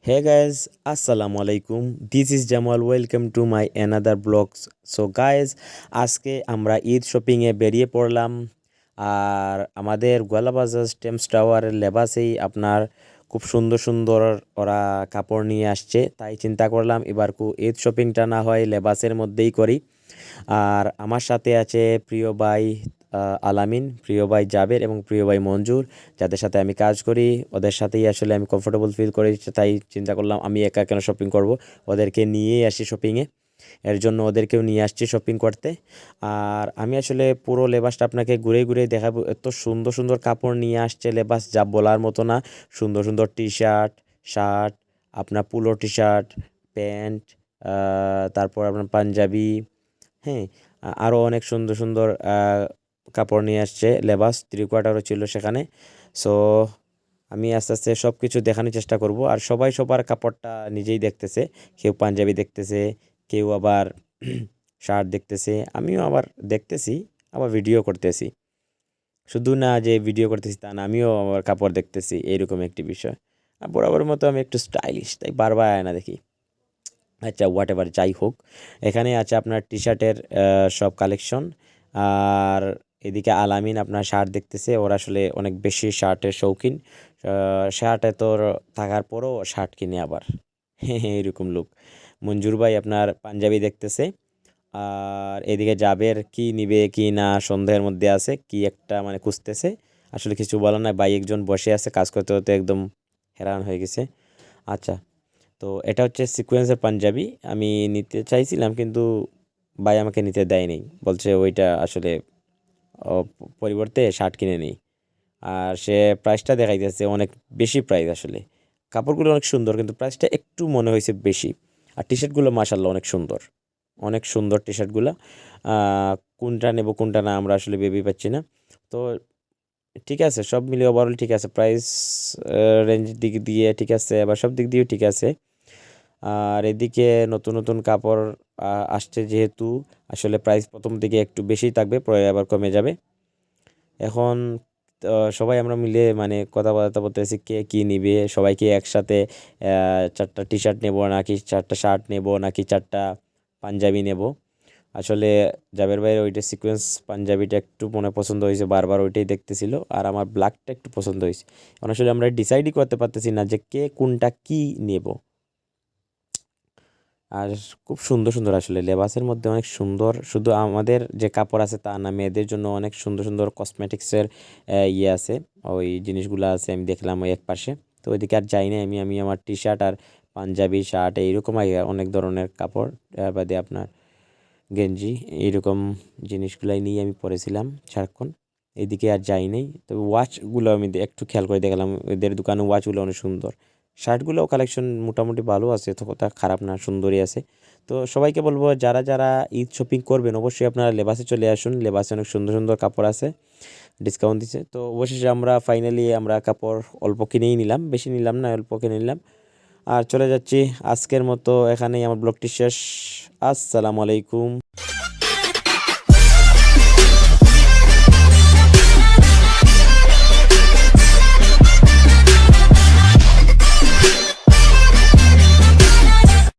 Hey guys, Assalamu alaikum. This is Jamal. Welcome to my another vlogs. So guys, আজকে আমরা Eid shopping এ বেরিয়ে পড়লাম। আর আমাদের গোয়ালাবাজার টেমস টাওয়ারের লেবাসেই আপনার খুব সুন্দর সুন্দর ওরা কাপড় নিয়ে আসছে, তাই চিন্তা করলাম এবার ঈদ শপিংটা না হয় লেবাসের মধ্যেই করি। আর আমার সাথে আছে প্রিয় ভাই আলামিন, প্রিয় ভাই জাবের এবং প্রিয় ভাই মঞ্জুর, যাদের সাথে আমি কাজ করি। ওদের সাথেই আসলে আমি কমফোর্টেবল ফিল করি, তাই চিন্তা করলাম আমি একা কেন শপিং করব, ওদেরকে নিয়েই আসি শপিংয়ে। এর জন্য ওদেরকেও নিয়ে আসছি শপিং করতে। আর আমি আসলে পুরো লেবাসটা আপনাকে ঘুরে ঘুরে দেখাবো। এত সুন্দর সুন্দর কাপড় নিয়ে আসছে লেবাস, যা বলার মতো না। সুন্দর সুন্দর টি শার্ট, শার্ট, আপনার পুলো টি শার্ট, প্যান্ট, তারপর আপনার পাঞ্জাবি, হ্যাঁ, আরও অনেক সুন্দর সুন্দর কাপড় নিয়ে আসছে লেবাস। 3/4ও ছিল সেখানে। সো আমি আস্তে আস্তে সব কিছু দেখানোর চেষ্টা করব। আর সবাই সবার কাপড়টা নিজেই দেখতেছে, কেউ পাঞ্জাবি দেখতেছে, কেউ আবার শার্ট দেখতেছে, আমিও আবার দেখতেছি, আবার ভিডিও করতেছি। শুধু না যে ভিডিও করতেছি তা না, আমিও আবার কাপড় দেখতেছি, এইরকম একটি বিষয়। আর বরাবর মতো আমি একটু স্টাইলিশ, তাই বারবার আয়না দেখি। আচ্ছা, হোয়াট এভার, যাই হোক, এখানে আছে আপনার টি শার্টের সব কালেকশন। আর এদিকে আলামিন আপনার শার্ট দেখতেছে, ওর আসলে অনেক বেশি শার্টের শৌখিন। শার্ট এত থাকার পরও শার্ট কিনে আবার এরকম লোক। মঞ্জুর ভাই আপনার পাঞ্জাবি দেখতেছে। আর এদিকে জাবের কি নিবে কি না সন্দেহের মধ্যে আছে, কি একটা মানে খুঁজতেছে। আসলে কিছু বলার নাই, ভাই একজন বসে আছে কাজ করতে করতে একদম হেরান হয়ে গেছে। আচ্ছা, তো এটা হচ্ছে সিকোয়েন্সের পাঞ্জাবি। আমি নিতে চাইছিলাম কিন্তু ভাই আমাকে নিতে দেয়নি, বলছে ওইটা আসলে পরিবর্তে শার্ট কিনে নিই। আর সে প্রাইসটা দেখাইতেছে অনেক বেশি প্রাইস। আসলে কাপড়গুলো অনেক সুন্দর কিন্তু প্রাইসটা একটু মনে হয়েছে বেশি। আর টি শার্টগুলো মাশাল্লাহ অনেক সুন্দর, অনেক সুন্দর টি শার্টগুলো। কোনটা নেব কোনটা না আমরা আসলে ভেবেই পাচ্ছি না। তো ঠিক আছে, সব মিলিয়ে ওভারঅল ঠিক আছে, প্রাইস রেঞ্জের দিক দিয়ে ঠিক আছে, আবার সব দিক দিয়েও ঠিক আছে। আর এদিকে নতুন নতুন কাপড় আসছে যেহেতু, আসলে প্রাইস প্রথম দিকে একটু বেশিই থাকবে, পরে আবার কমে যাবে। এখন সবাই আমরা মিলে মানে কথাবার্তা বলতেছি কে কী নিবে, সবাইকে একসাথে 4টা টি শার্ট নেব নাকি 4টা শার্ট নেব নাকি 4টা পাঞ্জাবি নেব। আসলে জাবের ভাইয়ের ওইটা সিকোয়েন্স পাঞ্জাবিটা একটু মনে পছন্দ হয়েছে, বারবার ওইটাই দেখতেছিল। আর আমার ব্ল্যাকটা একটু পছন্দ হয়েছে। এখন আসলে আমরা ডিসাইডই করতে পারতেছি না যে কে কোনটা কি নেব। আর খুব সুন্দর সুন্দর আসলে লেবাসের মধ্যে অনেক সুন্দর, শুধু আমাদের যে কাপড় আছে তা না, মেয়েদের জন্য অনেক সুন্দর সুন্দর কসমেটিক্সের ইয়ে আছে, ওই জিনিসগুলো আছে আমি দেখলাম ওই এক পাশে। তো ওইদিকে আর যাই না আমি, আমার টি শার্ট আর পাঞ্জাবি শার্ট এইরকম অনেক ধরনের কাপড়, বাদে আপনার গেঞ্জি, এইরকম জিনিসগুলাই নিয়ে আমি পরেছিলাম সারাক্ষণ। এইদিকে আর যাই নাই। তবে ওয়াচগুলো আমি একটু খেয়াল করে দেখলাম, এদের দোকানে ওয়াচগুলো অনেক সুন্দর। শার্টগুলোও কালেকশন মোটামুটি ভালো আছে, তো কথা খারাপ না, সুন্দরই আছে। তো সবাইকে বলবো যারা যারা ঈদ শপিং করবেন অবশ্যই আপনারা লেবাসে চলে আসুন, লেবাসে অনেক সুন্দর সুন্দর কাপড় আছে, ডিসকাউন্ট দিচ্ছে। তো অবশেষে আমরা ফাইনালি আমরা কাপড় অল্প কিনেই নিলাম, বেশি নিলাম না, অল্প কিনে নিলাম। আর চলে যাচ্ছি, আজকের মতো এখানেই আমার ব্লগটি শেষ। আসসালামু আলাইকুম।